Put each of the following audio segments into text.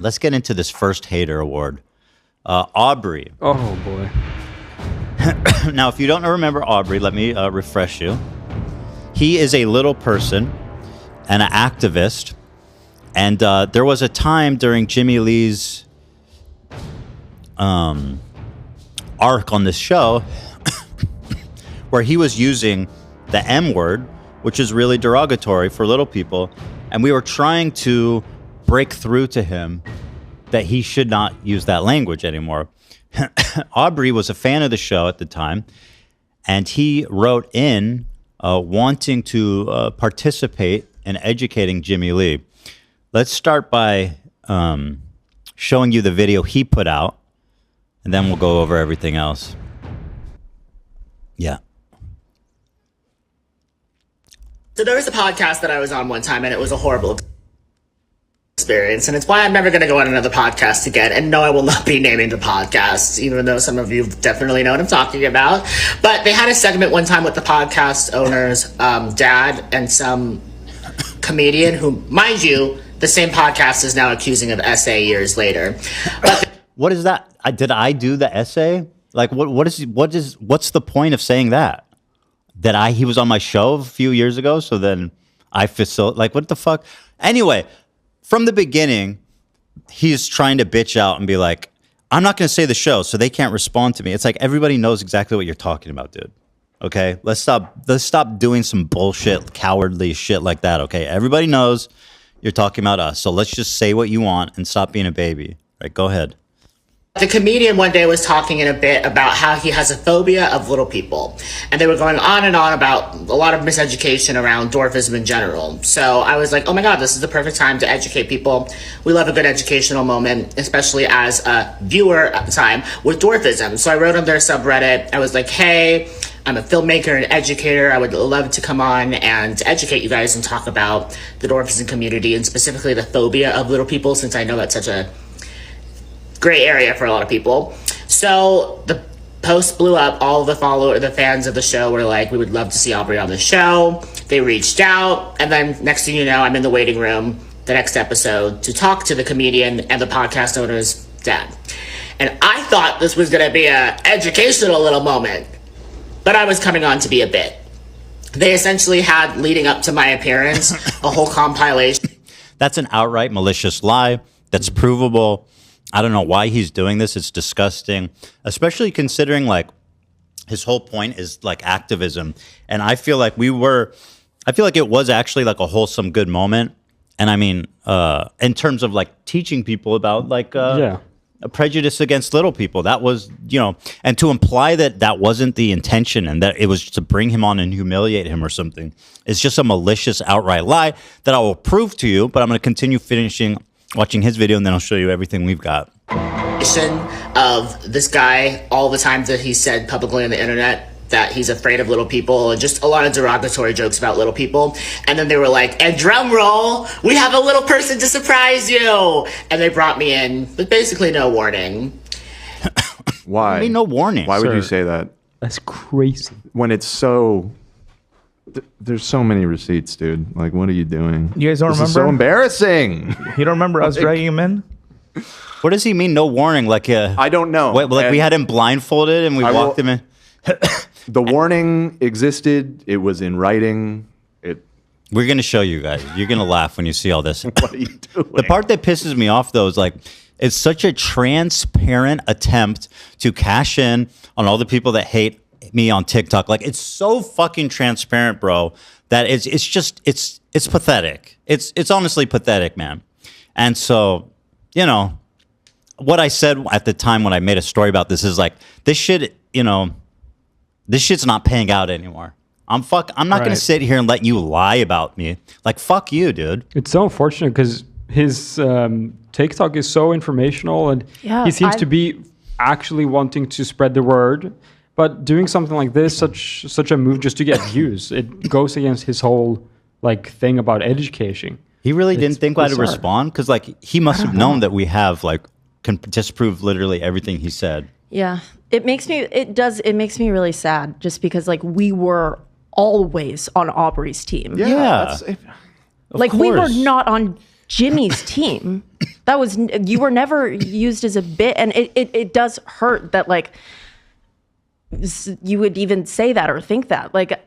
let's get into this first hater award. Aubrey. Oh, boy. Now, if you don't remember Aubrey, let me refresh you. He is a little person and an activist. And there was a time during Jimmy Lee's arc on this show where he was using the M word, which is really derogatory for little people. And we were trying to break through to him that he should not use that language anymore. Aubrey was a fan of the show at the time, and he wrote in wanting to participate in educating Jimmy Lee. Let's start by showing you the video he put out, and then we'll go over everything else. Yeah. So there was a podcast that I was on one time, and it was a horrible experience, and it's why I'm never going to go on another podcast again. And no, I will not be naming the podcast, even though some of you definitely know what I'm talking about. But they had a segment one time with the podcast owner's dad and some comedian who, mind you, the same podcast is now accusing of essay years later. But what is that? Did I do the essay? Like, what's the point of saying that? That he was on my show a few years ago, so then I like, what the fuck? Anyway, from the beginning, he's trying to bitch out and be like, I'm not going to say the show, so they can't respond to me. It's like everybody knows exactly what you're talking about, dude. Okay, let's stop doing some bullshit, cowardly shit like that. Okay, everybody knows you're talking about us, so let's just say what you want and stop being a baby. All right, go ahead. the comedian one day was talking in a bit about how he has a phobia of little people. And they were going on and on about a lot of miseducation around dwarfism in general. So I was like, oh my God, this is the perfect time to educate people. We love a good educational moment, especially as a viewer at the time with dwarfism. So I wrote on their subreddit. I was like, hey, I'm a filmmaker and educator. I would love to come on and educate you guys and talk about the dwarfism community and specifically the phobia of little people, since I know that's such a gray area for a lot of people. So the post blew up. All the fans of the show were like, we would love to see Aubrey on the show. They reached out, and then next thing you know, I'm in the waiting room the next episode to talk to the comedian and the podcast owner's dad. And I thought this was gonna be a educational little moment, but I was coming on to be a bit. They essentially had, leading up to my appearance, a whole compilation. That's an outright malicious lie. That's provable. I don't know why he's doing this. It's disgusting, especially considering like his whole point is like activism. And I feel like it was actually like a wholesome, good moment. And I mean, in terms of like teaching people about like, a prejudice against little people, that was, and to imply that that wasn't the intention and that it was to bring him on and humiliate him or something, is just a malicious outright lie that I will prove to you. But I'm going to continue watching his video, and then I'll show you everything we've got. Of this guy, all the times that he said publicly on the internet that he's afraid of little people, and just a lot of derogatory jokes about little people. And then they were like, and drum roll, we have a little person to surprise you. And they brought me in with basically no warning. Why? I mean, no warning. Why would you say that? That's crazy. When it's so... There's so many receipts, dude. Like, what are you doing? You guys don't remember? This is so embarrassing. You don't remember us dragging him in? What does he mean, no warning? Like, I don't know. Like we had him blindfolded and we walked him in? The warning existed. It was in writing. We're going to show you guys. You're going to laugh when you see all this. What are you doing? The part that pisses me off, though, is like, it's such a transparent attempt to cash in on all the people that hate me on TikTok. Like, it's so fucking transparent, bro, that it's pathetic. It's honestly pathetic, man. And so, what I said at the time when I made a story about this is like, this shit's not paying out anymore. I'm not going to sit here and let you lie about me. Like, fuck you, dude. It's so unfortunate because his TikTok is so informational, and he seems to be actually wanting to spread the word. But doing something like this, such a move just to get views, it goes against his whole thing about education. He really didn't think I'd respond because he must have known that we have can disprove literally everything he said. Yeah, it makes me really sad just because we were always on Aubrey's team. Yeah. We were not on Jimmy's team. You were never used as a bit, and it does hurt that like you would even say that or think that. Like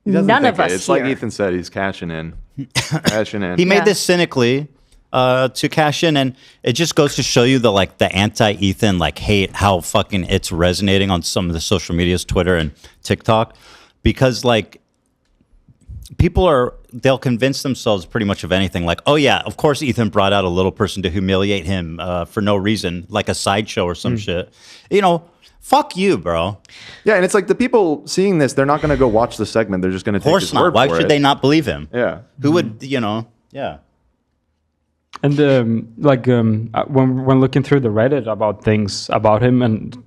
none of us. It's here. like Ethan said, he's cashing in. He made this cynically to cash in, and it just goes to show you the anti-Ethan hate, how fucking it's resonating on some of the social medias, Twitter and TikTok, because they'll convince themselves pretty much of anything. Like, oh yeah, of course Ethan brought out a little person to humiliate him for no reason, like a sideshow or some shit. Fuck you, bro. Yeah, and it's like the people seeing this, they're not going to go watch the segment. They're just going to take his word Why for should it. they not believe him? Yeah. Who would, yeah. And when looking through the Reddit about things about him and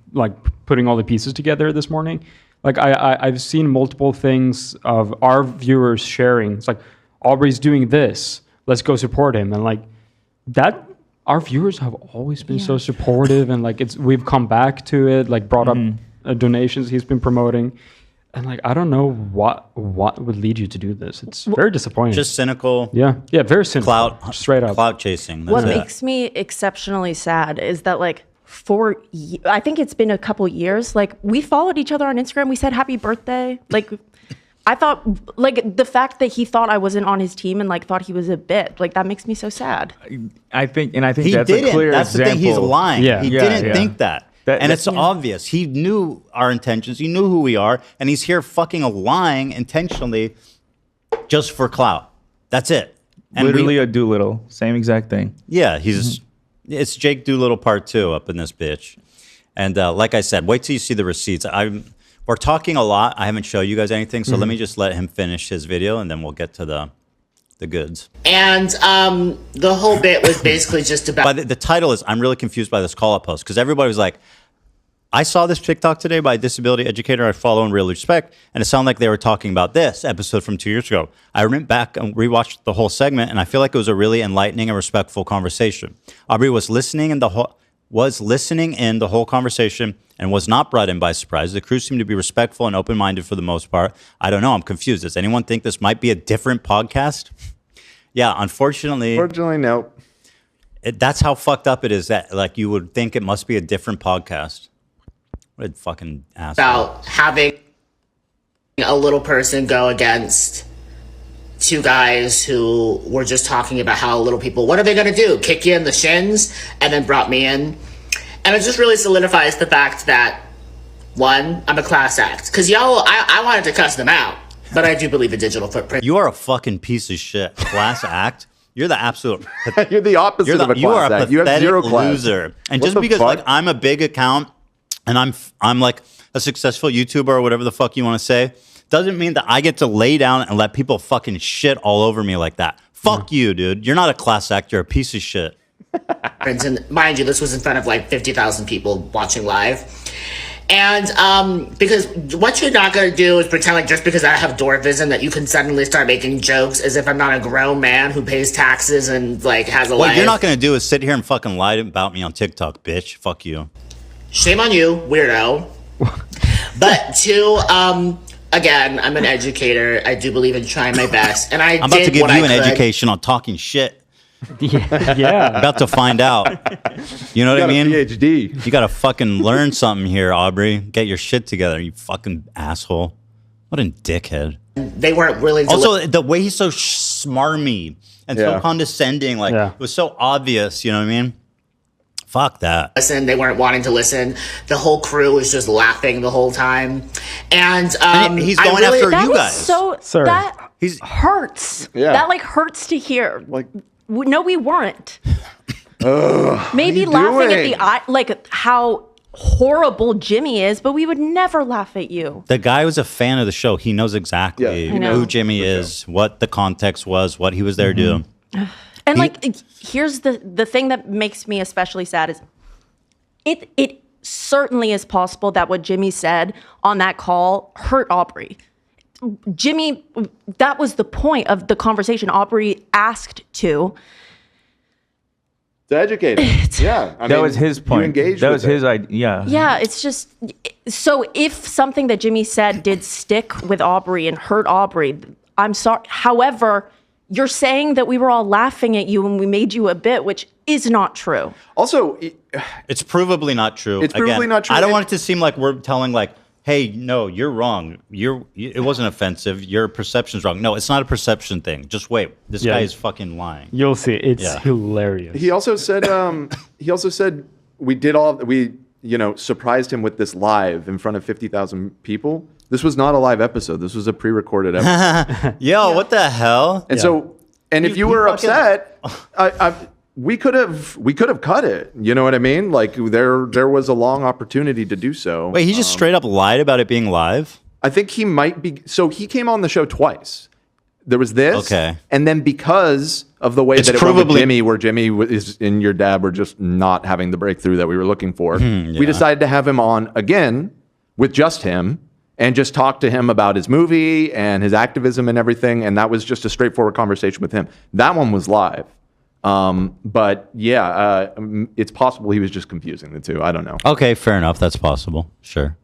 putting all the pieces together this morning, I've seen multiple things of our viewers sharing. It's like, Aubrey's doing this, let's go support him. And that, our viewers have always been so supportive, and we've come back to it, brought up donations he's been promoting. And I don't know what would lead you to do this. It's very disappointing. Just cynical. Yeah, very cynical. Clout, straight up. Clout chasing. What makes me exceptionally sad is that I think it's been a couple years. We followed each other on Instagram. We said happy birthday. I thought the fact that he thought I wasn't on his team and thought he was a bit that makes me so sad. I think He that's didn't. a clear That's example. the thing. He's lying. Yeah. He Yeah, didn't think that. It's obvious. He knew our intentions. He knew who we are. And he's here fucking lying intentionally just for clout. That's it. And Literally a Doolittle. Same exact thing. Yeah, it's Jake Doolittle part 2 up in this bitch. And like I said, wait till you see the receipts. We're talking a lot. I haven't shown you guys anything. So let me just let him finish his video, and then we'll get to the goods. And the whole bit was basically just about... The title is, I'm really confused by this call-up post, because everybody was like, I saw this TikTok today by a disability educator I follow and really respect, and it sounded like they were talking about this episode from 2 years ago. I went back and rewatched the whole segment, and I feel like it was a really enlightening and respectful conversation. Aubrey was listening in the whole conversation and was not brought in by surprise. The crew seemed to be respectful and open-minded for the most part. I don't know. I'm confused. Does anyone think this might be a different podcast? Yeah, unfortunately. Unfortunately, nope. That's how fucked up it is that you would think it must be a different podcast. What a fucking asshole. About having a little person go against 2 guys who were just talking about how little people, what are they going to do? Kick you in the shins? And then brought me in. And it just really solidifies the fact that, 1, I'm a class act. Because I wanted to cuss them out, but I do believe a digital footprint. You are a fucking piece of shit. Class act. You're the absolute. You're the opposite of a you are class a act. You have pathetic 0 class. loser. And What just the because fuck? I'm a big account and I'm like a successful YouTuber or whatever the fuck you want to say, doesn't mean that I get to lay down and let people fucking shit all over me like that. Fuck you, dude. You're not a class act. You're a piece of shit. And mind you, this was in front of 50,000 people watching live. And because what you're not going to do is pretend just because I have dwarfism that you can suddenly start making jokes as if I'm not a grown man who pays taxes and has a life. What you're not going to do is sit here and fucking lie about me on TikTok, bitch. Fuck you. Shame on you, weirdo. But 2, again, I'm an educator. I do believe in trying my best. And I'm about to give you an education on talking shit. Yeah. About to find out. You know what I mean? PhD. You got to fucking learn something here, Aubrey. Get your shit together, you fucking asshole. What a dickhead. They weren't willing to... Also, the way he's so smarmy and so condescending, it was so obvious, you know what I mean? Fuck that. Listen, they weren't wanting to listen. The whole crew was just laughing the whole time. And he's going after you guys. Sir. That hurts. Yeah. That hurts to hear. No, we weren't. Maybe what are you laughing doing? at how horrible Jimmy is, but we would never laugh at you. The guy was a fan of the show. He knows exactly who Jimmy is, what the context was, what he was there to do. And here's the thing that makes me especially sad is it certainly is possible that what Jimmy said on that call hurt Aubrey. Jimmy, that was the point of the conversation. Aubrey asked to educate him. Yeah. That was his point. That was his idea. Yeah, it's just, so if something that Jimmy said did stick with Aubrey and hurt Aubrey, I'm sorry. However, You're saying that we were all laughing at you when we made you a bit, which is not true. Also, it's provably not true. It's provably not true. I don't want it to seem like we're telling like, hey, no, you're wrong. It wasn't offensive. Your perception's wrong. No, it's not a perception thing. Just wait. This guy is fucking lying. You'll see. It's hilarious. He also said we surprised him with this live in front of 50,000 people. This was not a live episode. This was a pre-recorded episode. What the hell? And so, if you were upset, we could have cut it. You know what I mean? Like there was a long opportunity to do so. Wait, he just straight up lied about it being live? I think he might be. So he came on the show twice. There was this, and then because of the way that it went with Jimmy, where Jimmy and your dad were just not having the breakthrough that we were looking for, we decided to have him on again with just him and just talk to him about his movie and his activism and everything. And that was just a straightforward conversation with him. That one was live. But it's possible he was just confusing the two. I don't know. Okay, fair enough. That's possible. Sure.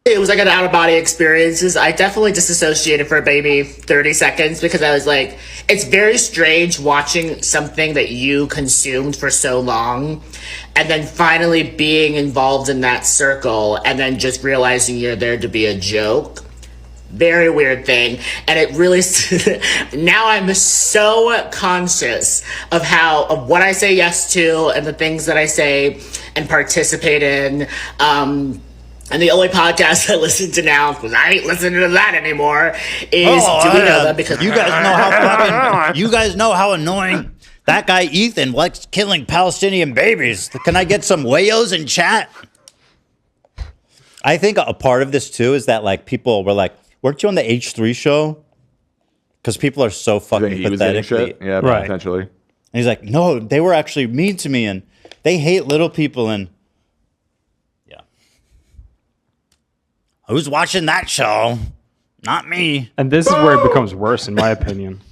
It was like an out-of-body experience. I definitely disassociated for maybe 30 seconds because I was like, it's very strange watching something that you consumed for so long and then finally being involved in that circle and then just realizing you're there to be a joke. Very weird thing. And it really, now I'm so conscious of what I say yes to and the things that I say and participate in. And the only podcast I listen to now, because I ain't listening to that anymore, is Do We Know Them? Because you guys know how annoying that guy Ethan likes killing Palestinian babies. Can I get some wayos in chat? I think a part of this too is that like people were like, weren't you on the H3 show? Because people are so fucking pathetic. Yeah, right. Potentially. And he's like, no, they were actually mean to me and they hate little people and who's watching that show? Not me. And this is where it becomes worse, in my opinion.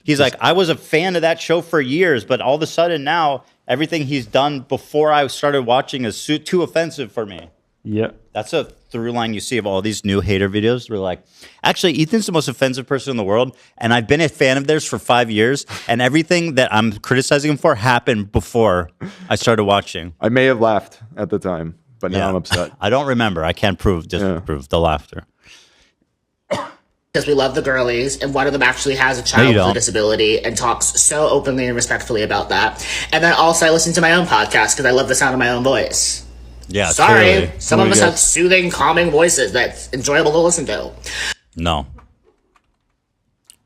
He's like, I was a fan of that show for years, but all of a sudden now, everything he's done before I started watching is too offensive for me. Yeah. That's a through line you see of all these new hater videos. They're like, actually, Ethan's the most offensive person in the world, and I've been a fan of theirs for 5 years, and everything that I'm criticizing him for happened before I started watching. I may have laughed at the time. But now I'm upset. I don't remember. I can't disprove the laughter. Because we love the girlies, and one of them actually has a child with a disability and talks so openly and respectfully about that. And then also I listen to my own podcast because I love the sound of my own voice. Yeah, sorry. Clearly. Some of us have soothing, calming voices that's enjoyable to listen to. No.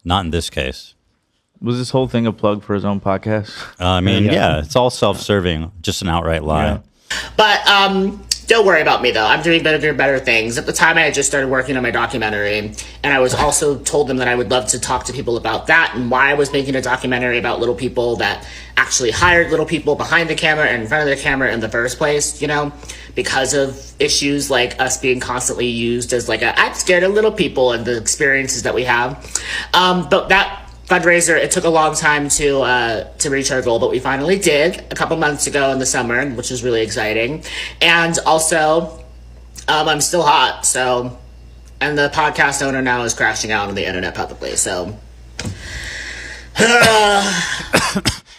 Not in this case. Was this whole thing a plug for his own podcast? I mean, it's all self-serving. Just an outright lie. Yeah. But don't worry about me, though. I'm doing better things. At the time, I had just started working on my documentary, and I was also told them that I would love to talk to people about that and why I was making a documentary about little people that actually hired little people behind the camera and in front of the camera in the first place, because of issues like us being constantly used as like I'm scared of little people and the experiences that we have. But that fundraiser, it took a long time to reach our goal, but we finally did a couple months ago in the summer, which was really exciting. And also, I'm still hot, and the podcast owner now is crashing out on the internet publicly, so.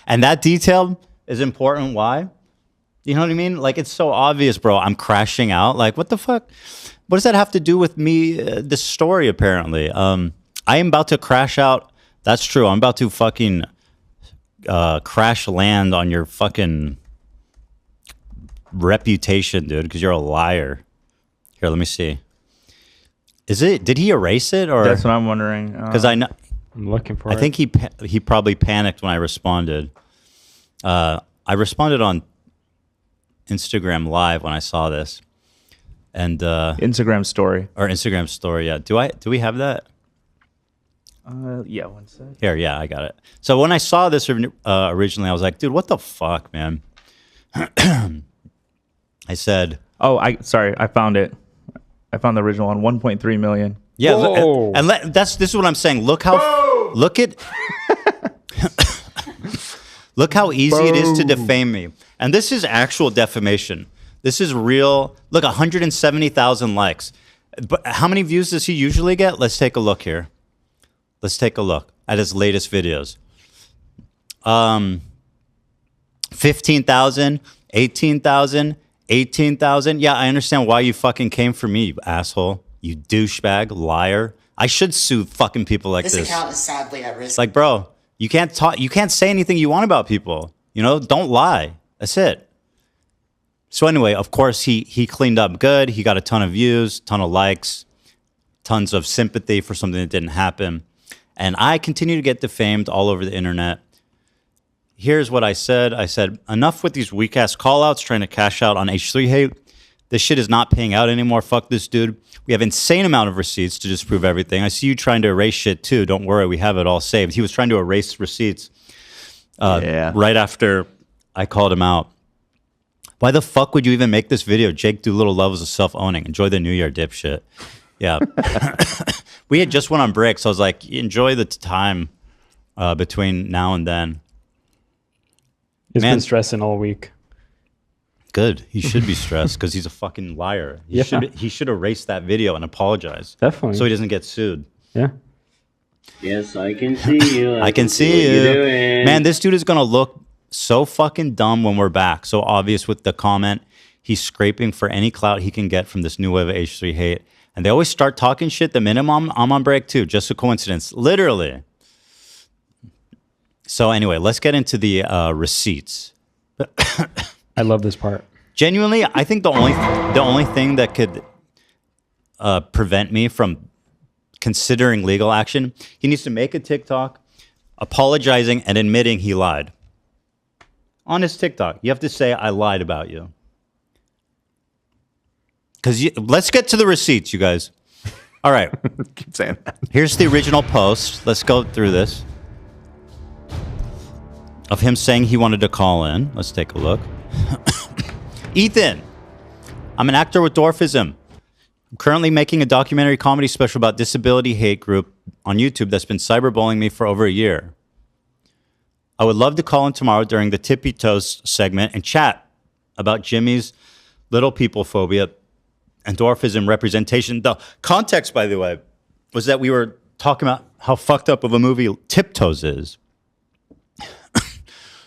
And that detail is important. Why? You know what I mean? Like, it's so obvious, bro. I'm crashing out. Like, what the fuck? What does that have to do with me, this story, apparently? I am about to crash out. That's true. I'm about to fucking crash land on your fucking reputation, dude, because you're a liar. Here, let me see. Did he erase it? Or that's what I'm wondering. Because I know. I'm looking for it. I think he probably panicked when I responded. I responded on Instagram Live when I saw this. And Instagram story. Or Instagram story, yeah. Do we have that? Yeah, one sec. Here, yeah, I got it. So when I saw this originally, I was like, dude, what the fuck, man? I said... Oh, I found it. I found the original one, 1.3 million. Yeah, this is what I'm saying. Look how... Look how easy it is to defame me. And this is actual defamation. This is real. Look, 170,000 likes. But how many views does he usually get? Let's take a look here. Let's take a look at his latest videos. 15,000, 18,000, 18,000. Yeah, I understand why you fucking came for me, you asshole. You douchebag, liar. I should sue fucking people like this. This account is sadly at risk. Like, bro, you can't talk. You can't say anything you want about people. You know, don't lie. That's it. So anyway, of course, he cleaned up good. He got a ton of views, ton of likes, tons of sympathy for something that didn't happen. And I continue to get defamed all over the internet. Here's what I said. I said, enough with these weak-ass call-outs trying to cash out on H3 hate. This shit is not paying out anymore. Fuck this dude. We have insane amount of receipts to disprove everything. I see you trying to erase shit too. Don't worry, we have it all saved. He was trying to erase receipts right after I called him out. Why the fuck would you even make this video? Jake Doolittle levels of self-owning. Enjoy the new year, dipshit. Yeah. We had just went on break, so I was like, enjoy the time between now and then. He's been stressing all week. Good. He should be stressed because he's a fucking liar. He should erase that video and apologize. Definitely. So he doesn't get sued. Yeah. Yes, I can see you. I can see you. Man, this dude is going to look so fucking dumb when we're back. So obvious with the comment. He's scraping for any clout he can get from this new wave of H3 hate. And they always start talking shit the minute I'm on break too. Just a coincidence. Literally. So anyway, let's get into the receipts. I love this part. Genuinely, I think the only thing that could prevent me from considering legal action, he needs to make a TikTok apologizing and admitting he lied. On his TikTok, you have to say, I lied about you. Because let's get to the receipts, you guys. All right. Keep saying that. Here's the original post. Let's go through this. Of him saying he wanted to call in. Let's take a look. Ethan, I'm an actor with dwarfism. I'm currently making a documentary comedy special about disability hate group on YouTube that's been cyberbullying me for over a year. I would love to call in tomorrow during the Tippy Toast segment and chat about Jimmy's little people phobia and dwarfism representation. The context, by the way, was that we were talking about how fucked up of a movie Tiptoes is.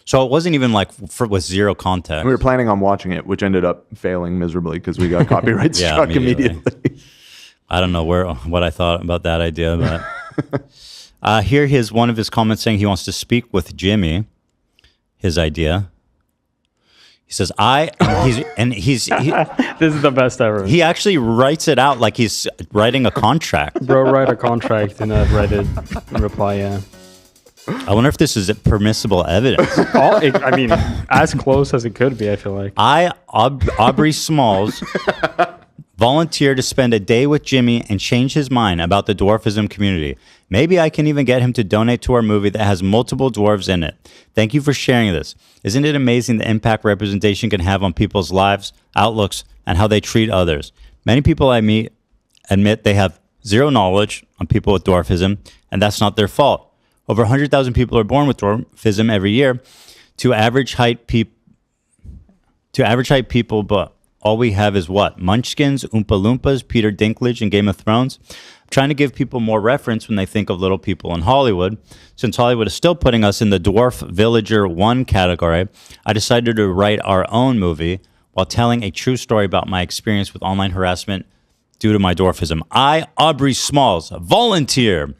So it wasn't even like with zero context. We were planning on watching it, which ended up failing miserably because we got copyright struck immediately. I don't know what I thought about that idea, but here is one of his comments saying he wants to speak with Jimmy. His idea. He says, this is the best ever. He actually writes it out like he's writing a contract. Bro, write a contract in a Reddit reply, yeah. I wonder if this is permissible evidence. I mean, as close as it could be, I feel like. Aubrey Smalls, volunteered to spend a day with Jimmy and change his mind about the dwarfism community. Maybe I can even get him to donate to our movie that has multiple dwarves in it. Thank you for sharing this. Isn't it amazing the impact representation can have on people's lives, outlooks, and how they treat others? Many people I meet admit they have zero knowledge on people with dwarfism, and that's not their fault. Over 100,000 people are born with dwarfism every year. To average height people, but all we have is what? Munchkins, Oompa Loompas, Peter Dinklage in Game of Thrones. I'm trying to give people more reference when they think of little people in Hollywood. Since Hollywood is still putting us in the Dwarf Villager 1 category, I decided to write our own movie while telling a true story about my experience with online harassment due to my dwarfism. I, Aubrey Smalls, volunteer.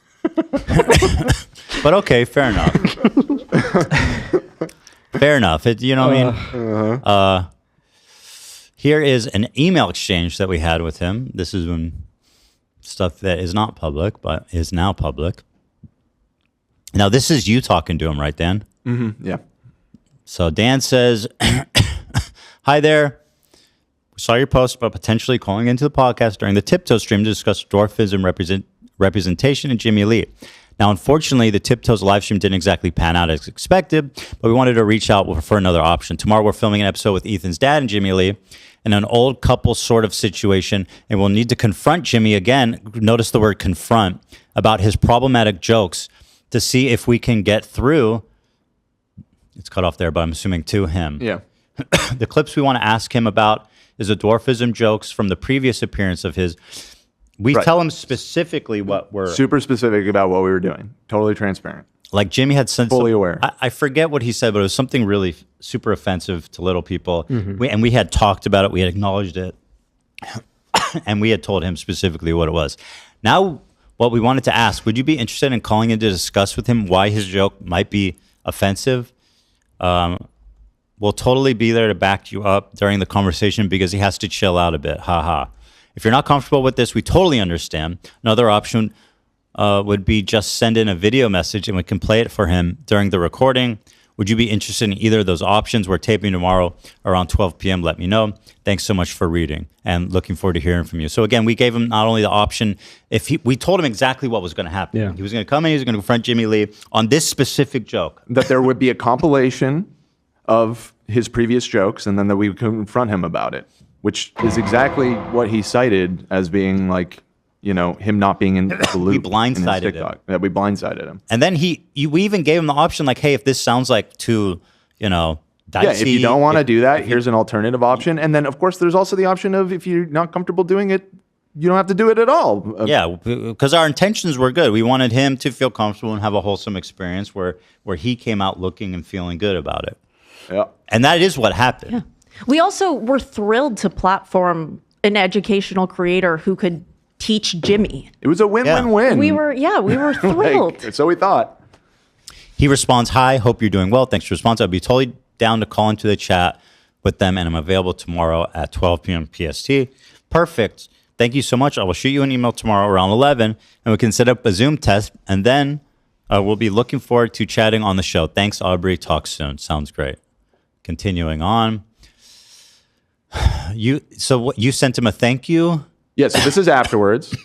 But okay, fair enough. Fair enough. You know what I mean? Here is an email exchange that we had with him. This is when stuff that is not public, but is now public. Now, this is you talking to him, right, Dan? Mm-hmm. Yeah. So Dan says, hi there. We saw your post about potentially calling into the podcast during the Tiptoe stream to discuss dwarfism representation in Jimmy Lee. Now, unfortunately, the Tiptoes live stream didn't exactly pan out as expected, but we wanted to reach out for another option. Tomorrow, we're filming an episode with Ethan's dad and Jimmy Lee in an old couple sort of situation, and we'll need to confront Jimmy again, notice the word confront, about his problematic jokes to see if we can get through. It's cut off there, but I'm assuming to him. Yeah. The clips we want to ask him about is the dwarfism jokes from the previous appearance of his. We tell him specifically what we're... Super specific about what we were doing. Totally transparent. like Jimmy had said fully aware. I forget what he said, but it was something really super offensive to little people. We had talked about it. We had acknowledged it. And we had told him specifically what it was. Now, what we wanted to ask, would you be interested in calling in to discuss with him why his joke might be offensive? We'll totally be there to back you up during the conversation because he has to chill out a bit. Ha. If you're not comfortable with this, we totally understand. Another option would be just send in a video message and we can play it for him during the recording. Would you be interested in either of those options? We're taping tomorrow around 12 p.m. Let me know. Thanks so much for reading and looking forward to hearing from you. So again, we gave him not only the option, we told him exactly what was going to happen. Yeah. He was going to come in, he was going to confront Jimmy Lee on this specific joke. That there would be a compilation of his previous jokes and then that we would confront him about it, which is exactly what he cited as being like, him not being in the loop. We blindsided him. Yeah, we blindsided him. And then we even gave him the option like, hey, if this sounds like too, dicey. Yeah, if you don't want to do that, here's an alternative option. And then, of course, there's also the option of if you're not comfortable doing it, you don't have to do it at all. Yeah, because our intentions were good. We wanted him to feel comfortable and have a wholesome experience where he came out looking and feeling good about it. Yeah. And that is what happened. Yeah. We also were thrilled to platform an educational creator who could teach Jimmy. It was a win-win-win. We were thrilled. So we thought. He responds, hi, hope you're doing well. Thanks for the response. I'd be totally down to call into the chat with them, and I'm available tomorrow at 12 p.m. PST. Perfect. Thank you so much. I will shoot you an email tomorrow around 11, and we can set up a Zoom test, and then we'll be looking forward to chatting on the show. Thanks, Aubrey. Talk soon. Sounds great. Continuing on. You sent him a thank you? Yeah, so this is afterwards.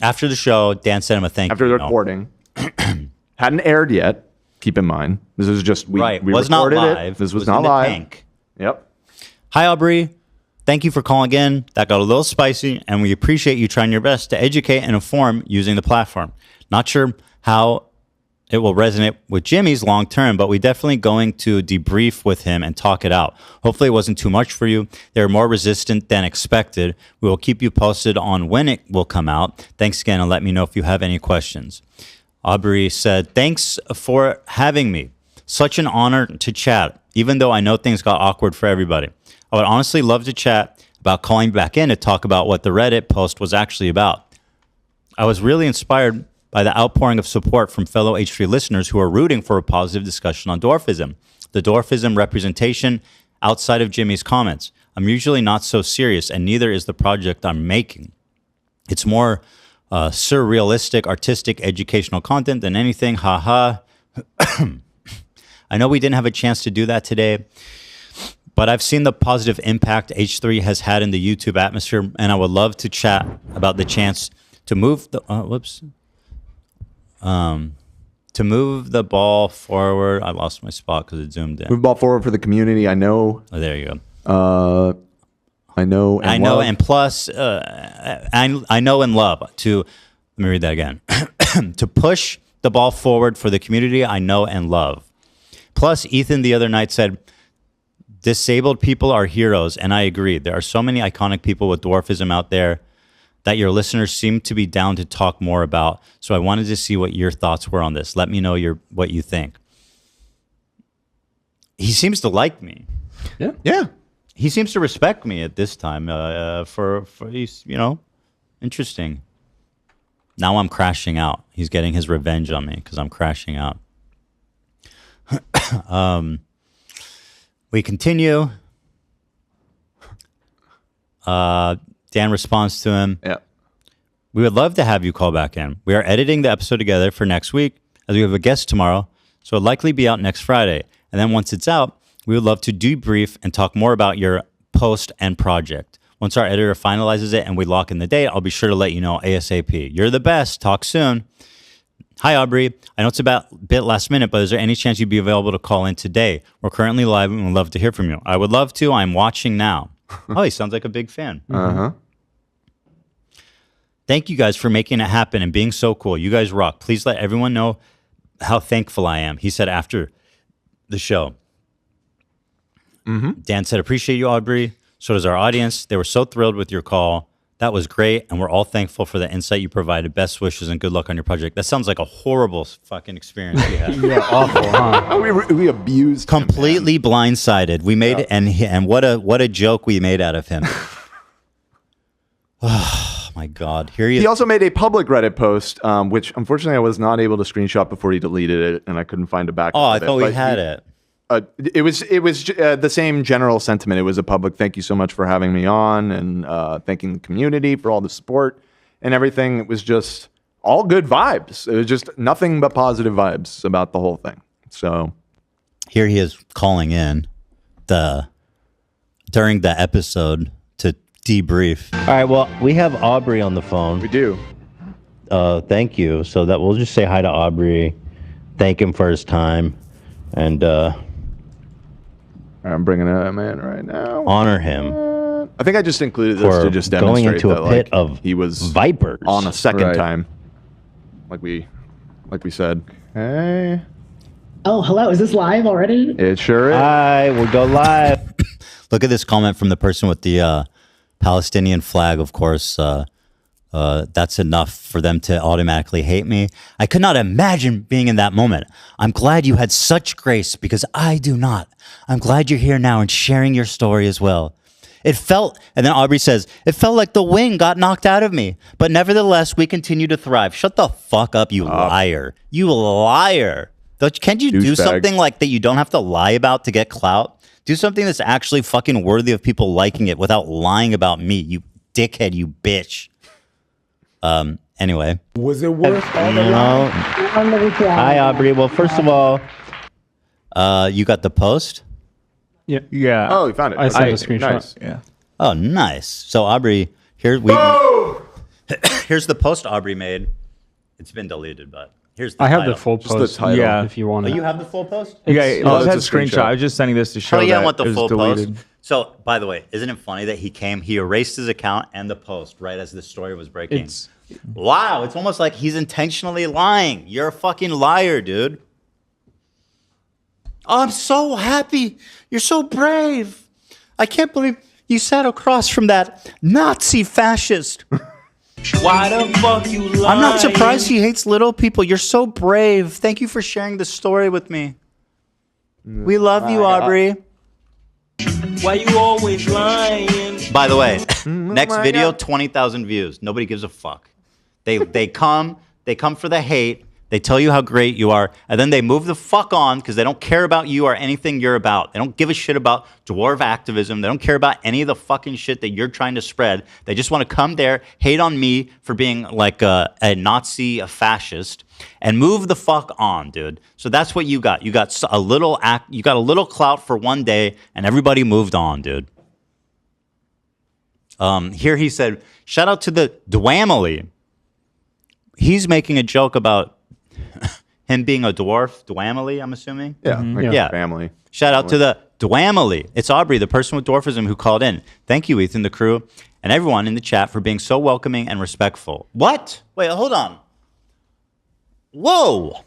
After the show, Dan sent him a thank you. After the recording. Hadn't aired yet, keep in mind. This was just, we was not recorded live. it. This was not live. Tank. Yep. Hi, Aubrey. Thank you for calling in. That got a little spicy, and we appreciate you trying your best to educate and inform using the platform. Not sure how it will resonate with Jimmy's long term, but we definitely going to debrief with him and talk it out. Hopefully it wasn't too much for you. They're more resistant than expected. We will keep you posted on when it will come out. Thanks again, and let me know if you have any questions. Aubrey said, thanks for having me. Such an honor to chat, even though I know things got awkward for everybody. I would honestly love to chat about calling back in to talk about what the Reddit post was actually about. I was really inspired by the outpouring of support from fellow H3 listeners who are rooting for a positive discussion on dwarfism, the dwarfism representation outside of Jimmy's comments. I'm usually not so serious, and neither is the project I'm making. It's more surrealistic, artistic, educational content than anything. Haha. I know we didn't have a chance to do that today, but I've seen the positive impact H3 has had in the YouTube atmosphere, and I would love to chat about the chance to move the to move the ball forward. I lost my spot because it zoomed in. Move the ball forward for the community. I know. Oh, there you go. I know. And I know, love. and plus, I know and love. Let me read that again. To push the ball forward for the community, I know and love. Plus, Ethan the other night said, disabled people are heroes, and I agree. There are so many iconic people with dwarfism out there that your listeners seem to be down to talk more about. So I wanted to see what your thoughts were on this. Let me know what you think. He seems to like me. Yeah. He seems to respect me at this time. For he's interesting. Now I'm crashing out. He's getting his revenge on me because I'm crashing out. We continue. Dan responds to him. Yeah. We would love to have you call back in. We are editing the episode together for next week as we have a guest tomorrow, so it'll likely be out next Friday. And then once it's out, we would love to debrief and talk more about your post and project. Once our editor finalizes it and we lock in the date, I'll be sure to let you know ASAP. You're the best. Talk soon. Hi, Aubrey. I know it's a bit last minute, but is there any chance you'd be available to call in today? We're currently live and would love to hear from you. I would love to. I'm watching now. Oh, he sounds like a big fan. Uh-huh. Thank you guys for making it happen and being so cool. You guys rock. Please let everyone know how thankful I am, he said after the show. Mm-hmm. Dan said, appreciate you, Aubrey. So does our audience. They were so thrilled with your call. That was great, and we're all thankful for the insight you provided. Best wishes and good luck on your project. That sounds like a horrible fucking experience we had. Yeah, awful, huh? we abused completely blindsided. We made it, and what a joke we made out of him. Oh my God! He also made a public Reddit post, which unfortunately I was not able to screenshot before he deleted it, and I couldn't find a backup. Oh, I thought we had it. It was the same general sentiment. It was a public thank you so much for having me on, and thanking the community for all the support and everything. It was just all good vibes. It was just nothing but positive vibes about the whole thing. So here he is calling in during the episode to debrief. All right. Well, we have Aubrey on the phone. We do. Thank you. So that we'll just say hi to Aubrey, thank him for his time, and I'm bringing him in right now. Honor him. I think I just included this to just demonstrate going into that, a pit of he was vipers on a second time, like we said. Hey. Oh, hello. Is this live already? It sure is. Hi, we'll go live. Look at this comment from the person with the Palestinian flag. Of course, that's enough for them to automatically hate me. I could not imagine being in that moment. I'm glad you had such grace because I do not. I'm glad you're here now and sharing your story as well. It felt, and then Aubrey says, it felt like the wind got knocked out of me, but nevertheless, we continue to thrive. Shut the fuck up, you liar. You liar. Can't you do something like that you don't have to lie about to get clout? Do something that's actually fucking worthy of people liking it without lying about me, you dickhead, you bitch. Anyway. Was it worth all the No. Hi, Aubrey. Well, first of all, you got the post? Yeah. Oh, you found it. I sent a screenshot. Nice. Yeah. Oh, nice. So Aubrey, here's the post Aubrey made. It's been deleted, but here's the I have title. the full Just post. the title. Yeah. If you want Oh, it. you have the full post? Yeah, Oh, it has that's a a screenshot. screenshot. I was just sending this to show Oh yeah, that I want it the was full deleted. post. So, by the way, isn't it funny that he erased his account and the post right as the story was breaking? Wow, it's almost like he's intentionally lying. You're a fucking liar, dude. Oh, I'm so happy. You're so brave. I can't believe you sat across from that Nazi fascist. Why the fuck you lying? I'm not surprised he hates little people. You're so brave. Thank you for sharing the story with me. We love you, Aubrey. Why you always lying? By the way, next video, 20,000 views. Nobody gives a fuck. They come for the hate. They tell you how great you are, and then they move the fuck on because they don't care about you or anything you're about. They don't give a shit about dwarf activism. They don't care about any of the fucking shit that you're trying to spread. They just want to come there, hate on me for being like a Nazi, a fascist, and move the fuck on, dude. So that's what you got. You got a little clout for one day, and everybody moved on, dude. Here he said, shout out to the Dwamily. He's making a joke about him being a dwarf, Dwamily, I'm assuming. Yeah, Yeah. family. Shout out to the Dwamily. It's Aubrey, the person with dwarfism, who called in. Thank you, Ethan, the crew, and everyone in the chat for being so welcoming and respectful. What? Wait, hold on. Whoa.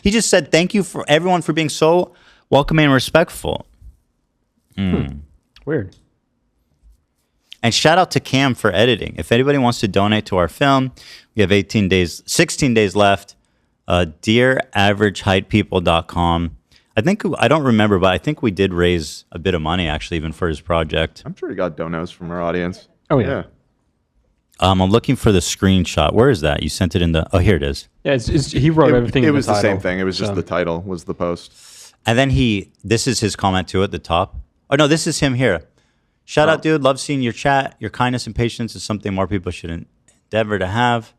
He just said thank you for everyone for being so welcoming and respectful. Weird. And shout out to Cam for editing. If anybody wants to donate to our film, we have 16 days left. DearAverageHeightPeople.com. I don't remember, but I think we did raise a bit of money actually, even for his project. I'm sure he got donos from our audience. Oh yeah. I'm looking for the screenshot. Where is that? You sent it in the. Oh, here it is. Yeah, he wrote everything. It in was the the same title, thing. It was just so. the title was the post. And then this is his comment too at the top. Oh no, this is him here. Shout out, dude. Love seeing your chat. Your kindness and patience is something more people should endeavor to have.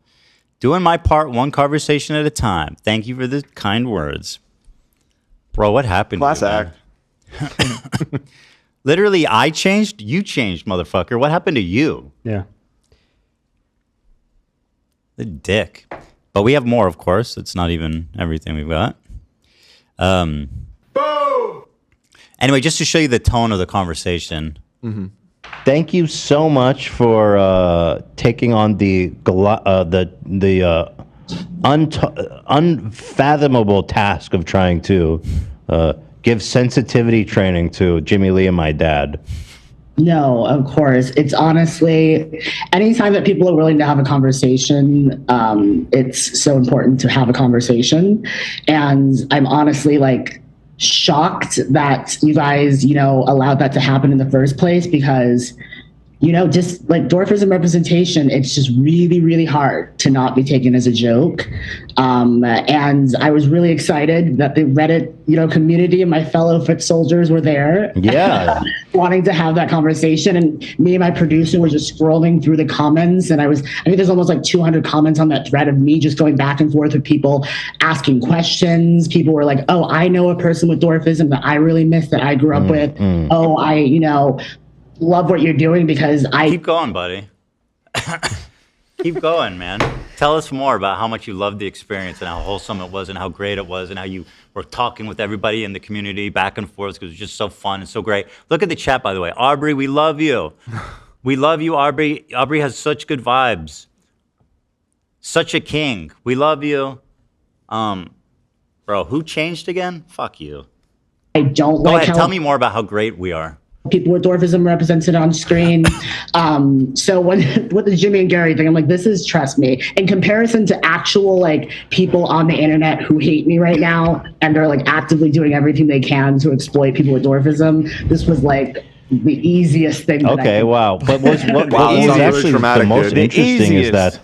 Doing my part, one conversation at a time. Thank you for the kind words. Bro, what happened? Class to you, act. Literally, I changed. You changed, motherfucker. What happened to you? Yeah. The dick. But we have more, of course. It's not even everything we've got. Boom! Anyway, just to show you the tone of the conversation. Mm-hmm. Thank you so much for taking on the unfathomable task of trying to give sensitivity training to Jimmy Lee and my dad. No, of course. It's honestly, anytime that people are willing to have a conversation, it's so important to have a conversation. And I'm honestly like shocked that you guys, allowed that to happen in the first place, because just like dwarfism representation, it's just really, really hard to not be taken as a joke. And I was really excited that the Reddit, community and my fellow foot soldiers were there. Yeah. Wanting to have that conversation. And me and my producer were just scrolling through the comments. And I think there's almost like 200 comments on that thread of me just going back and forth with people asking questions. People were like, oh, I know a person with dwarfism that I really miss, that I grew up with. Oh, I, love what you're doing because I keep going, buddy. Keep going, man. Tell us more about how much you loved the experience and how wholesome it was and how great it was and how you were talking with everybody in the community back and forth, because it was just so fun and so great. Look at the chat, by the way. Aubrey, we love you. We love you, Aubrey. Aubrey has such good vibes. Such a king. We love you. Bro, who changed again? Fuck you. I don't Go like ahead, how tell me more about how great we are. people with dwarfism represented on screen. So with the Jimmy and Gary thing, I'm like, this is, trust me, in comparison to actual like people on the internet who hate me right now and are like actively doing everything they can to exploit people with dwarfism, this was like the easiest thing. Okay, wow. But what Wow, was sounds actually really traumatic, the most dude. interesting is that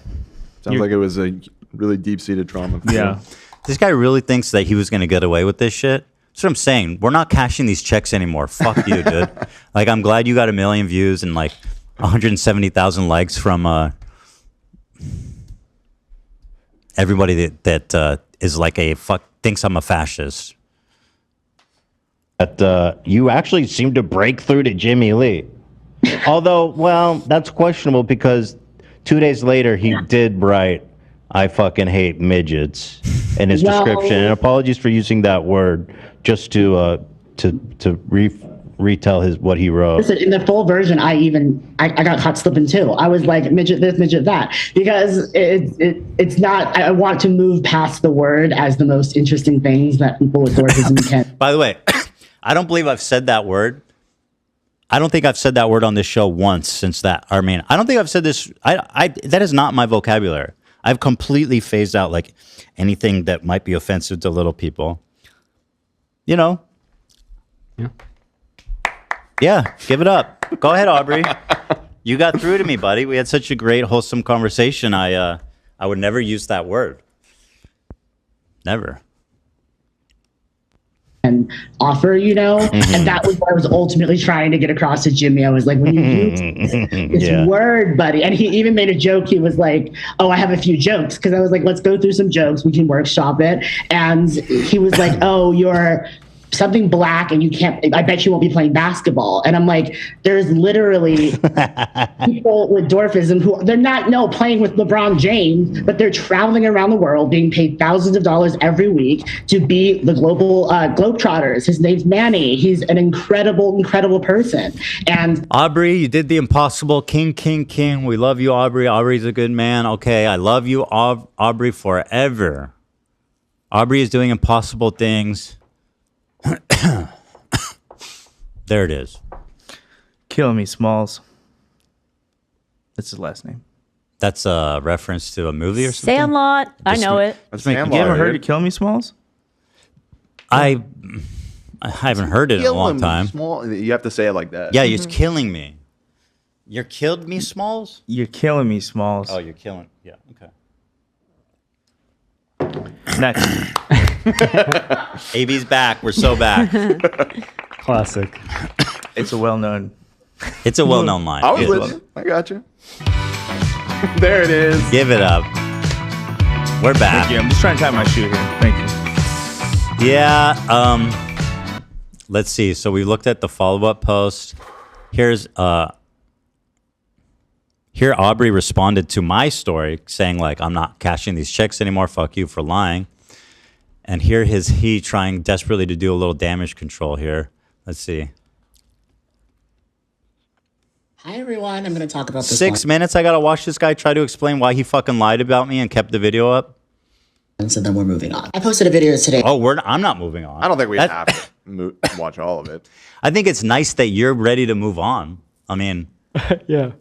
Sounds like it was a really deep-seated trauma. Yeah. This guy really thinks that he was going to get away with this shit. That's what I'm saying. We're not cashing these checks anymore. Fuck you, dude. Like, I'm glad you got 1 million views and like 170,000 likes from everybody that is like thinks I'm a fascist. That you actually seem to break through to Jimmy Lee. Although, well, that's questionable because 2 days later he did write, "I fucking hate midgets" in his description. And apologies for using that word just to retell what he wrote. Listen, in the full version, I got caught slipping too. I was like, midget this, midget that, because it's not. I want to move past the word as the most interesting things that people with dwarfism can. By the way, I don't believe I've said that word. I don't think I've said that word on this show once since that. I mean, I don't think I've said this. That is not my vocabulary. I've completely phased out like anything that might be offensive to little people. You know. Yeah, give it up. Go ahead, Aubrey. You got through to me, buddy. We had such a great, wholesome conversation. I would never use that word. Never. And offer, and that was what I was ultimately trying to get across to Jimmy. I was like, when you use this word, buddy, and he even made a joke. He was like, "Oh, I have a few jokes," because I was like, "Let's go through some jokes. We can workshop it." And he was like, "Oh, you're something black and I bet you won't be playing basketball." And I'm like, there's literally people with dwarfism who they're not playing with LeBron James, but they're traveling around the world being paid thousands of dollars every week to be the global Globetrotters. His name's Manny. He's an incredible person. And Aubrey, you did the impossible. King. We love you, Aubrey. Aubrey's a good man. Okay, I love you, Aubrey, forever. Aubrey is doing impossible things. There it is. Killing Me Smalls. That's his last name. That's a reference to a movie or something? Sandlot. I know it. You ever heard of Kill Me Smalls? I haven't heard it in a long time. You have to say it like that. Yeah, you're killing me. You're killed me, Smalls? You're killing me, Smalls. Oh, you're killing. Yeah, okay. Next. AB's back. We're so back. Classic. It's a well-known. It's a well-known line. I was with you. I got you. There it is. Give it up. We're back. Thank you. I'm just trying to tie my shoe here. Thank you. Yeah. Let's see. So we looked at the follow-up post. Here Aubrey responded to my story saying like, "I'm not cashing these checks anymore. Fuck you for lying." And here he trying desperately to do a little damage control here. Let's see. Hi, everyone. I'm going to talk about this 6 minutes. I got to watch this guy try to explain why he fucking lied about me and kept the video up. And so then we're moving on. I posted a video today. Oh, I'm not moving on. I don't think we have to watch all of it. I think it's nice that you're ready to move on. I mean, yeah,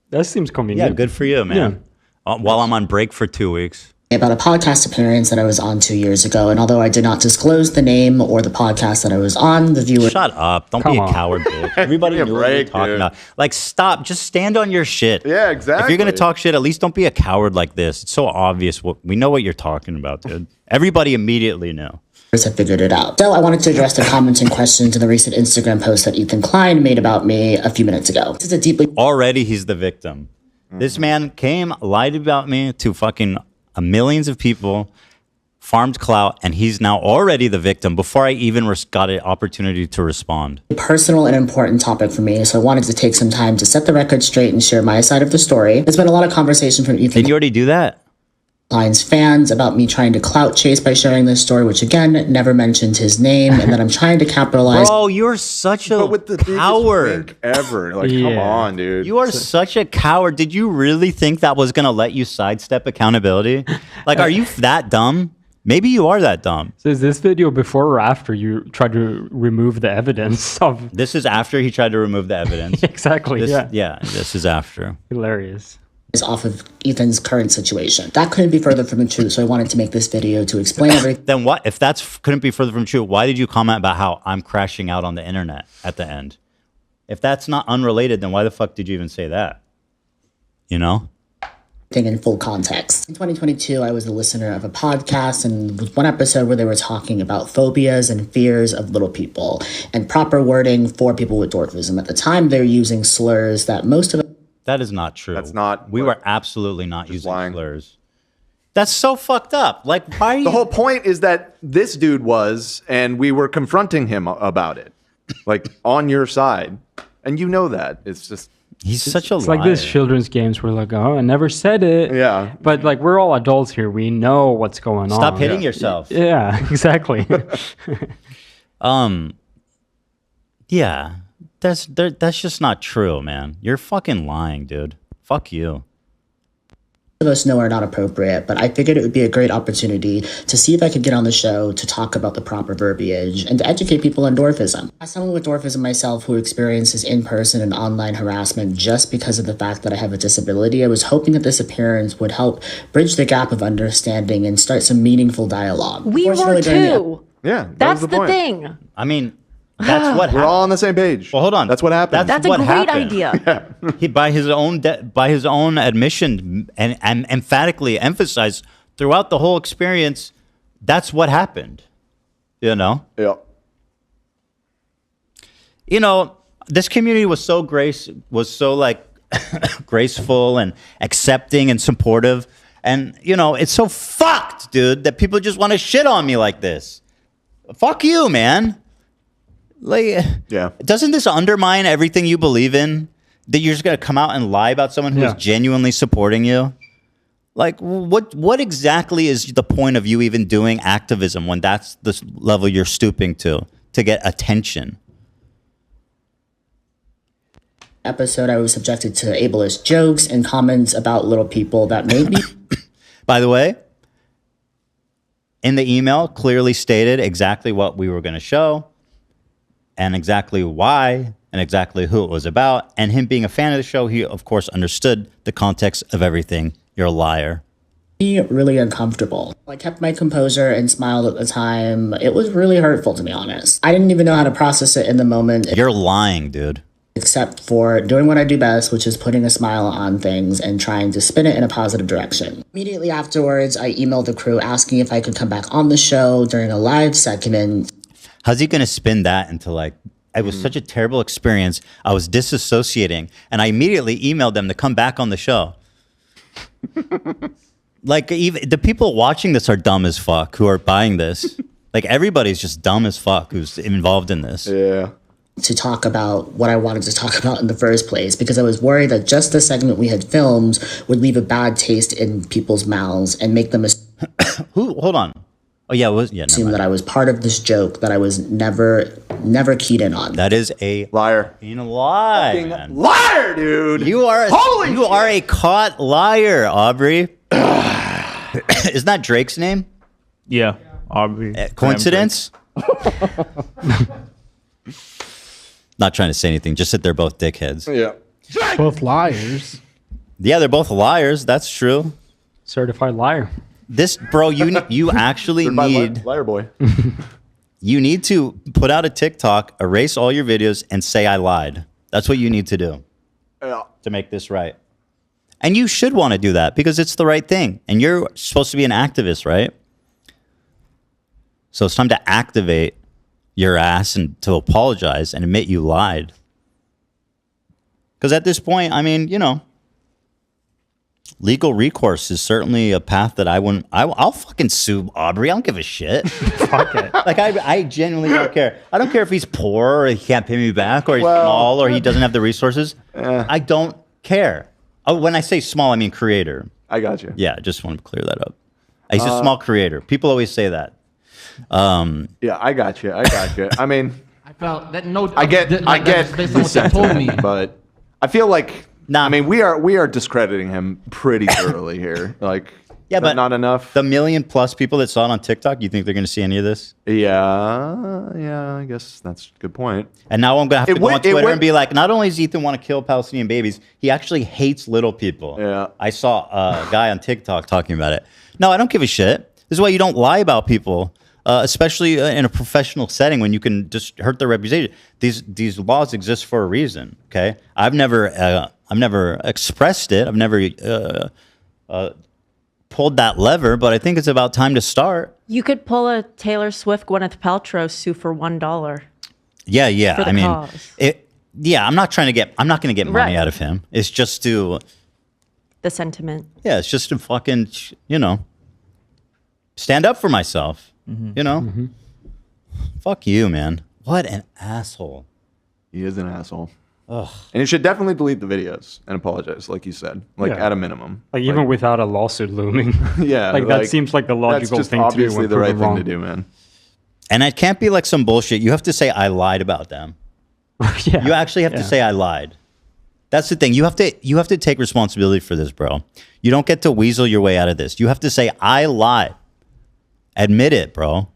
that seems convenient. Yeah, good for you, man. Yeah. While I'm on break for 2 weeks. About a podcast appearance that I was on 2 years ago, and although I did not disclose the name or the podcast that I was on, the viewer... Shut up. Don't be a coward, dude. Everybody knew what you're talking about. Like, stop. Just stand on your shit. Yeah, exactly. If you're going to talk shit, at least don't be a coward like this. It's so obvious. We know what you're talking about, dude. Everybody immediately knew. Have figured it out. So I wanted to address the comments and questions in the recent Instagram post that Ethan Klein made about me a few minutes ago. This is a deeply... Already he's the victim. This man came, lied about me to fucking millions of people, farmed clout, and he's now already the victim before I even got an opportunity to respond. A personal and important topic for me, so I wanted to take some time to set the record straight and share my side of the story. There's been a lot of conversation from Ethan. Did you already do that? Klein's fans about me trying to clout chase by sharing this story, which again never mentioned his name, and that I'm trying to capitalize. Bro, you're such a coward ever. Like, come on, dude. You are such a coward. Did you really think that was gonna let you sidestep accountability? Like, are you that dumb? Maybe you are that dumb. So is this video before or after you tried to remove the evidence of? This is after he tried to remove the evidence. Exactly. Yeah, this is after. Hilarious. Is off of Ethan's current situation. That couldn't be further from the truth, so I wanted to make this video to explain everything. Then what? If that's couldn't be further from true, why did you comment about how I'm crashing out on the internet at the end? If that's not unrelated, then why the fuck did you even say that? You know? In full context. In 2022, I was a listener of a podcast, and with one episode where they were talking about phobias and fears of little people and proper wording for people with dwarfism. At the time, they were using slurs that most of us... That is not true. That's not. We were absolutely not using slurs. That's so fucked up. Like, why are you... The whole point is that this dude was, and we were confronting him about it. Like, on your side. And you know that. It's just... He's such a liar. It's like this children's games where like, oh, I never said it. Yeah. But like, we're all adults here. We know what's going on. Stop hitting yourself. Yeah, exactly. Yeah. That's just not true, man. You're fucking lying, dude. Fuck you. Of us know are not appropriate, but I figured it would be a great opportunity to see if I could get on the show to talk about the proper verbiage and to educate people on dwarfism. As someone with dwarfism myself who experiences in-person and online harassment just because of the fact that I have a disability, I was hoping that this appearance would help bridge the gap of understanding and start some meaningful dialogue. We were too. Yeah, that's the thing. I mean, that's what happened. We're all on the same page. Well, hold on. That's what happened. That's a great idea. He, by his own admission and emphatically emphasized throughout the whole experience, that's what happened. You know? Yeah. You know, this community was so like graceful and accepting and supportive. And, you know, it's so fucked, dude, that people just want to shit on me like this. Fuck you, man. Like, yeah. Doesn't this undermine everything you believe in? That you're just gonna come out and lie about someone who's genuinely supporting you? Like, what exactly is the point of you even doing activism when that's the level you're stooping to get attention? Episode, I was subjected to ableist jokes and comments about little people that made me. By the way, in the email, clearly stated exactly what we were going to show. And exactly why, and exactly who it was about. And him being a fan of the show, he, of course, understood the context of everything. You're a liar. Really uncomfortable. I kept my composure and smiled at the time. It was really hurtful, to be honest. I didn't even know how to process it in the moment. You're lying, dude. Except for doing what I do best, which is putting a smile on things and trying to spin it in a positive direction. Immediately afterwards, I emailed the crew asking if I could come back on the show during a live segment. How's he going to spin that into like, it was such a terrible experience. I was disassociating and I immediately emailed them to come back on the show. Like even the people watching this are dumb as fuck who are buying this. Like everybody's just dumb as fuck who's involved in this. Yeah. To talk about what I wanted to talk about in the first place, because I was worried that just the segment we had filmed would leave a bad taste in people's mouths and make them hold on. Oh yeah, assume that I was part of this joke that I was never keyed in on. That is a liar. Being a lie, man. Liar, dude. You are a caught liar, Aubrey. Isn't that Drake's name? Yeah, Aubrey. Coincidence? Not trying to say anything, just that they're both dickheads. Yeah. Both liars. Yeah, they're both liars. That's true. Certified liar. This, bro, you actually need liar boy. You need to put out a TikTok, erase all your videos, and say I lied. That's what you need to do to make this right. And you should want to do that because it's the right thing. And you're supposed to be an activist, right? So it's time to activate your ass and to apologize and admit you lied. Because at this point, I mean, you know, legal recourse is certainly a path that I wouldn't. I'll fucking sue Aubrey. I don't give a shit. Fuck it. Like I genuinely don't care. I don't care if he's poor or he can't pay me back or he's small or he doesn't have the resources. I don't care. Oh, when I say small, I mean creator. I got you. Yeah, I just want to clear that up. He's a small creator. People always say that. Yeah, I got you. I mean, I felt that no. I get based on the what you told me. sentiment, but I feel like I mean we are discrediting him pretty thoroughly here. Like, yeah, but not enough. The 1 million+ people that saw it on TikTok, you think they're going to see any of this? Yeah, I guess that's a good point. And now I'm going to have to go on Twitter and be like, not only does Ethan want to kill Palestinian babies, he actually hates little people. Yeah. I saw a guy on TikTok talking about it. No, I don't give a shit. This is why you don't lie about people, especially in a professional setting when you can just hurt their reputation. These laws exist for a reason, okay? I've never expressed it. I've never pulled that lever, but I think it's about time to start. You could pull a Taylor Swift, Gwyneth Paltrow sue for $1. Yeah. For the cause. I'm not going to get money out of him. It's just to the sentiment. Yeah, it's just to fucking, stand up for myself. Fuck you, man. What an asshole. He is an asshole. Ugh. And you should definitely delete the videos and apologize, like you said, at a minimum. Like even without a lawsuit looming. Yeah, like that seems like the logical that's just thing to do. Obviously, the right thing to do, man. And it can't be like some bullshit. You have to say I lied about them. Yeah. You actually have to say I lied. That's the thing. You have to take responsibility for this, bro. You don't get to weasel your way out of this. You have to say I lied. Admit it, bro.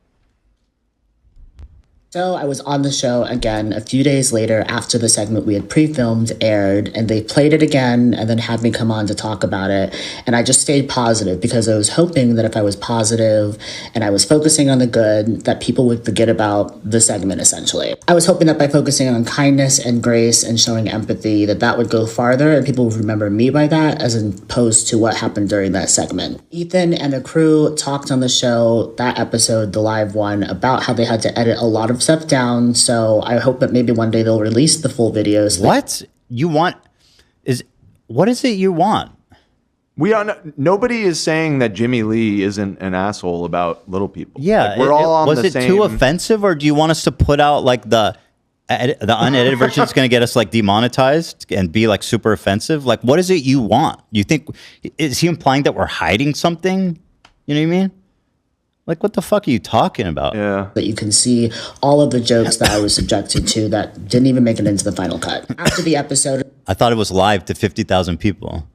So I was on the show again a few days later after the segment we had pre-filmed aired, and they played it again and then had me come on to talk about it. And I just stayed positive because I was hoping that if I was positive and I was focusing on the good, that people would forget about the segment essentially. I was hoping that by focusing on kindness and grace and showing empathy, that would go farther and people would remember me by that as opposed to what happened during that segment. Ethan and the crew talked on the show, that episode, the live one, about how they had to edit a lot of stuff down, so I hope that maybe one day they'll release the full videos. What you want what is it you want? Nobody is saying that Jimmy Lee isn't an asshole about little people. Yeah, like, we're all on the same. Was it too offensive, or do you want us to put out like the unedited version that's going to get us like demonetized and be like super offensive? Like, what is it you want? You think, is he implying that we're hiding something? You know what I mean? Like, what the fuck are you talking about? Yeah. That you can see all of the jokes that I was subjected to that didn't even make it into the final cut. After the episode, I thought it was live to 50,000 people.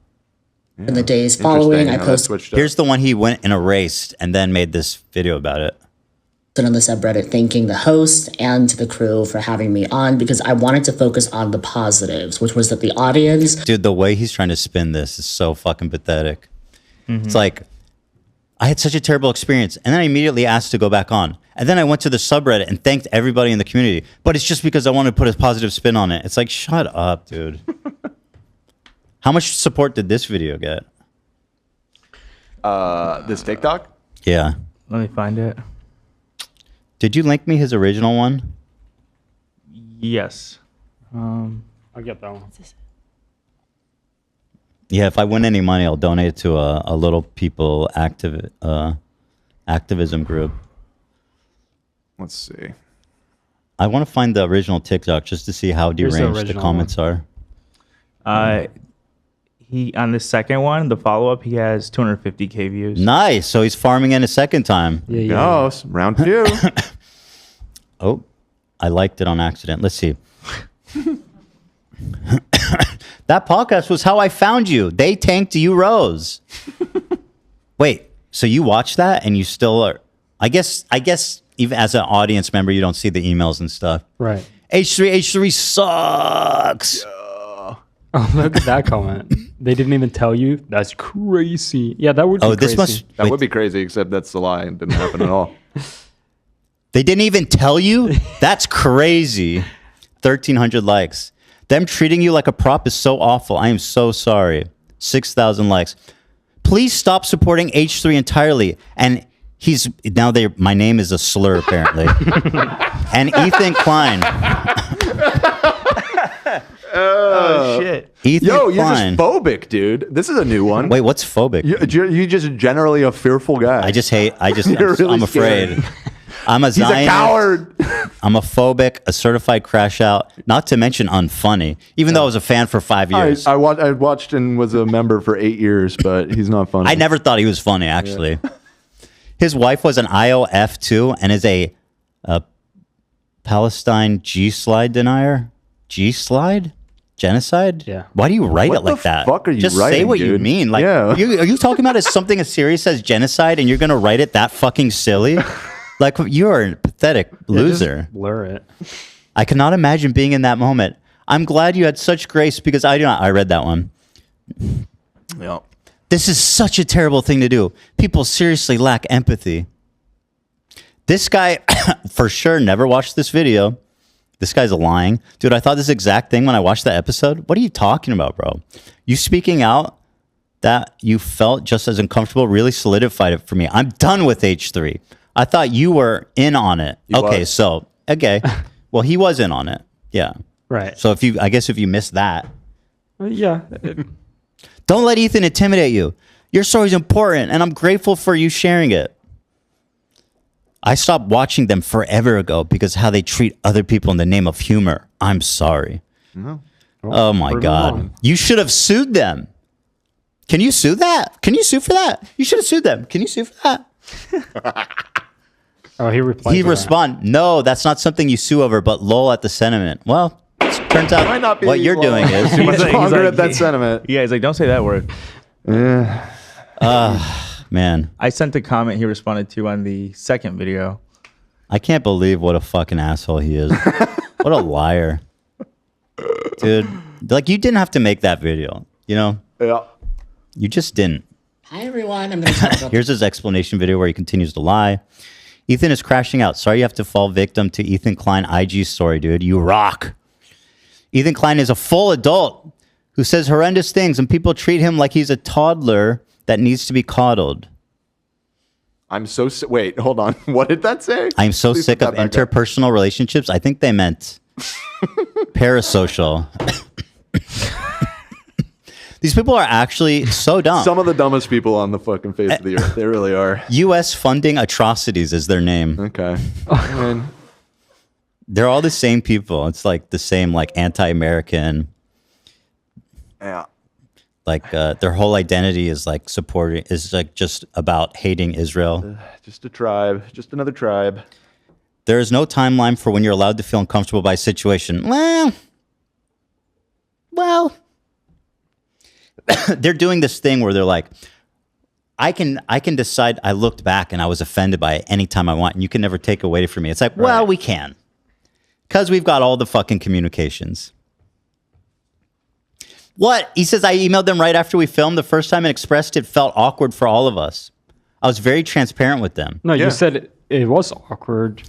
Yeah. In the days following, I posted. Here's the one he went and erased and then made this video about it. On the subreddit, thanking the host and the crew for having me on because I wanted to focus on the positives, which was that the audience. Dude, the way he's trying to spin this is so fucking pathetic. It's like, I had such a terrible experience, and then I immediately asked to go back on. And then I went to the subreddit and thanked everybody in the community. But it's just because I wanted to put a positive spin on it. It's like, shut up, dude. How much support did this video get? This TikTok? Yeah. Let me find it. Did you link me his original one? Yes. I'll get that one. Yeah, if I win any money, I'll donate it to a little people activism group. Let's see. I want to find the original TikTok just to see how deranged the comments are. He on the second one, the follow-up, he has 250K views. Nice. So he's farming in a second time. Yeah. Round 2. Oh, I liked it on accident. Let's see. That podcast was how I found you. They tanked, you rose. Wait, so you watched that and you still are? I guess even as an audience member, you don't see the emails and stuff. Right. H3 sucks. Oh, look at that comment. They didn't even tell you. That's crazy. Yeah, that would be crazy. That would be crazy, except that's a lie. It didn't happen at all. They didn't even tell you? That's crazy. 1,300 likes. Them treating you like a prop is so awful. I am so sorry. 6,000 likes. Please stop supporting H3 entirely. And he's now my name is a slur apparently. And Ethan Klein. Oh shit! Ethan Klein. You're just phobic, dude. This is a new one. Wait, what's phobic? You're just generally a fearful guy. I'm afraid. He's a coward. I'm a phobic, a certified crash out, not to mention unfunny, even though I was a fan for 5 years. I watched and was a member for 8 years, but he's not funny. I never thought he was funny, actually. Yeah. His wife was an IOF too and is a Palestine G-slide denier. G-slide? Genocide? Yeah. Why do you write it like that? What the fuck are you Just writing, say what dude? you mean. Like, are you talking about something as serious as genocide and you're going to write it that fucking silly? Like, you're a pathetic loser. Just blur it. I cannot imagine being in that moment. I'm glad you had such grace because I do not. I read that one. Yeah. This is such a terrible thing to do. People seriously lack empathy. This guy, for sure, never watched this video. This guy's lying. Dude, I thought this exact thing when I watched the episode. What are you talking about, bro? You speaking out that you felt just as uncomfortable really solidified it for me. I'm done with H3. I thought you were in on it. Okay. Well, he was in on it. Yeah. Right. So I guess if you missed that. Yeah. Don't let Ethan intimidate you. Your story's important, and I'm grateful for you sharing it. I stopped watching them forever ago because of how they treat other people in the name of humor. I'm sorry. No. Oh my God. You should have sued them. Can you sue that? Can you sue for that? You should have sued them. Can you sue for that? Oh, he replied. He responded, no, that's not something you sue over, but lol at the sentiment. Well, it turns out what you're doing is too much longer at that sentiment. Yeah, he's like, don't say that word. Yeah. Man. I sent the comment he responded to on the second video. I can't believe what a fucking asshole he is. What a liar. Dude, like you didn't have to make that video, you know? Yeah. You just didn't. Hi, everyone. I'm going to talk about Here's his explanation video where he continues to lie. Ethan is crashing out. Sorry you have to fall victim to Ethan Klein IG story, dude. You rock. Ethan Klein is a full adult who says horrendous things and people treat him like he's a toddler that needs to be coddled. I'm so sick. Wait, hold on. What did that say? I'm so sick of interpersonal relationships. I think they meant parasocial. These people are actually so dumb. Some of the dumbest people on the fucking face of the earth. They really are. U.S. funding atrocities is their name. Okay. They're all the same people. It's like the same like anti-American. Yeah. Like their whole identity is like supporting, is like just about hating Israel. Just a tribe, just another tribe. There is no timeline for when you're allowed to feel uncomfortable by a situation. Well, they're doing this thing where they're like, I can decide. I looked back and I was offended by it anytime I want, and you can never take away from me. It's like, well, we can, because we've got all the fucking communications. What? He says, I emailed them right after we filmed the first time and expressed it felt awkward for all of us. I was very transparent with them. No, you said it was awkward.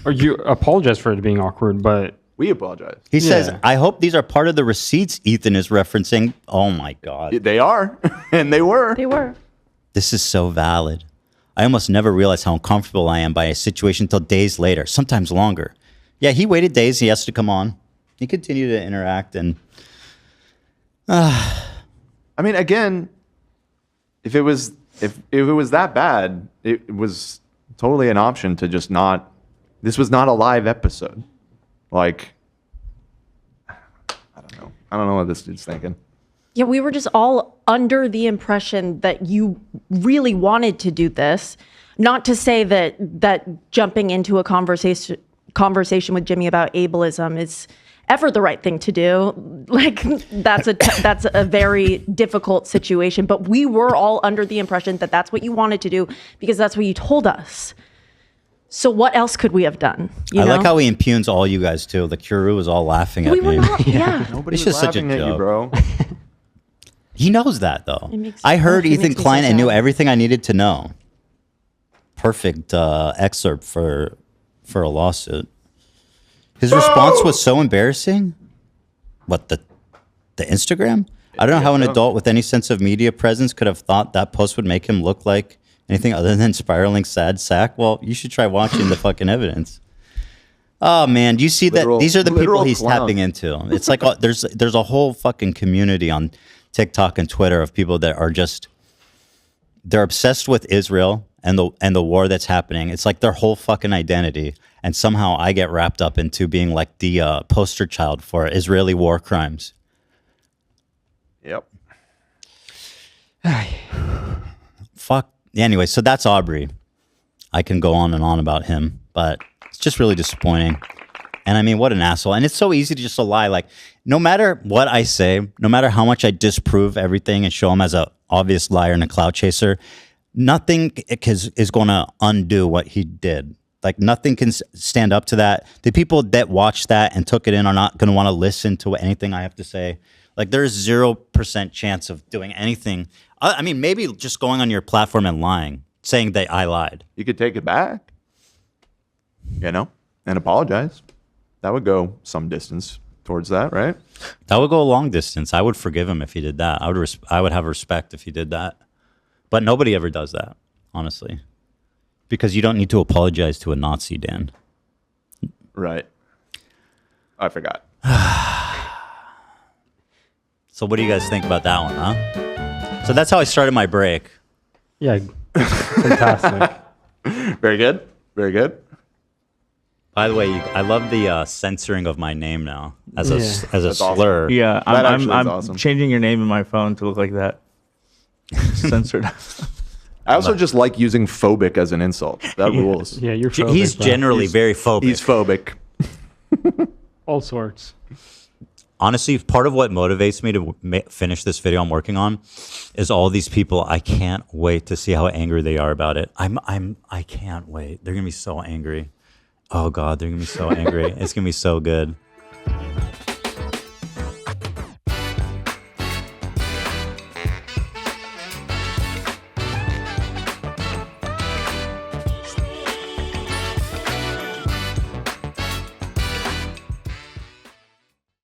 Or you apologized for it being awkward, but... We apologize. He says, I hope these are part of the receipts Ethan is referencing. Oh my God. They are. And they were. They were. This is so valid. I almost never realized how uncomfortable I am by a situation until days later, sometimes longer. Yeah, he waited days. He has to come on. He continued to interact and... I mean, again, if it was that bad, it was totally an option to just not. This was not a live episode. Like, I don't know what this dude's thinking. Yeah, we were just all under the impression that you really wanted to do this. Not to say that jumping into a conversation with Jimmy about ableism is ever the right thing to do. Like that's a very difficult situation, but we were all under the impression that that's what you wanted to do because that's what you told us. So what else could we have done? I like how he impugns all you guys too. The Kuru was all laughing at me. We were not, yeah. Nobody It's was just such a laughing at you, joke. bro. He knows that though. makes- I heard he Ethan makes me Klein so and knew sad. everything I needed to know. Perfect excerpt for a lawsuit. His response was so embarrassing. What, the Instagram? I don't know how an adult with any sense of media presence could have thought that post would make him look like anything other than spiraling sad sack. Well, you should try watching the fucking evidence. Oh man, do you see that? These are the people he's tapping into. It's like there's a whole fucking community on TikTok and Twitter of people that are just, they're obsessed with Israel and the war that's happening. It's like their whole fucking identity. And somehow I get wrapped up into being like the poster child for Israeli war crimes. Yep. Fuck. Anyway, so that's Aubrey. I can go on and on about him, but it's just really disappointing. And I mean, what an asshole. And it's so easy to just lie. Like, no matter what I say, no matter how much I disprove everything and show him as a obvious liar and a clout chaser, nothing is going to undo what he did. Like, nothing can stand up to that. The people that watched that and took it in are not going to want to listen to anything I have to say. Like, there's 0% chance of doing anything. I mean, maybe just going on your platform and lying, saying that I lied. You could take it back, you know, and apologize. That would go some distance towards that, right? That would go a long distance. I would forgive him if he did that. I would have respect if he did that. But nobody ever does that, honestly. Because you don't need to apologize to a Nazi, Dan. Right. I forgot. So what do you guys think about that one, huh? So that's how I started my break. Yeah, fantastic. Very good. Very good. By the way, I love the censoring of my name now as a That's slur. awesome. Yeah, That I'm actually is awesome. changing your name in my phone to look like that. Censored. I also just like using phobic as an insult. That rules. Yeah, you're phobic, He's bro. generally very phobic. He's phobic. All sorts. Honestly, part of what motivates me to finish this video I'm working on is all these people. I can't wait to see how angry they are about it. I can't wait. They're gonna be so angry. Oh God, they're gonna be so angry. It's gonna be so good.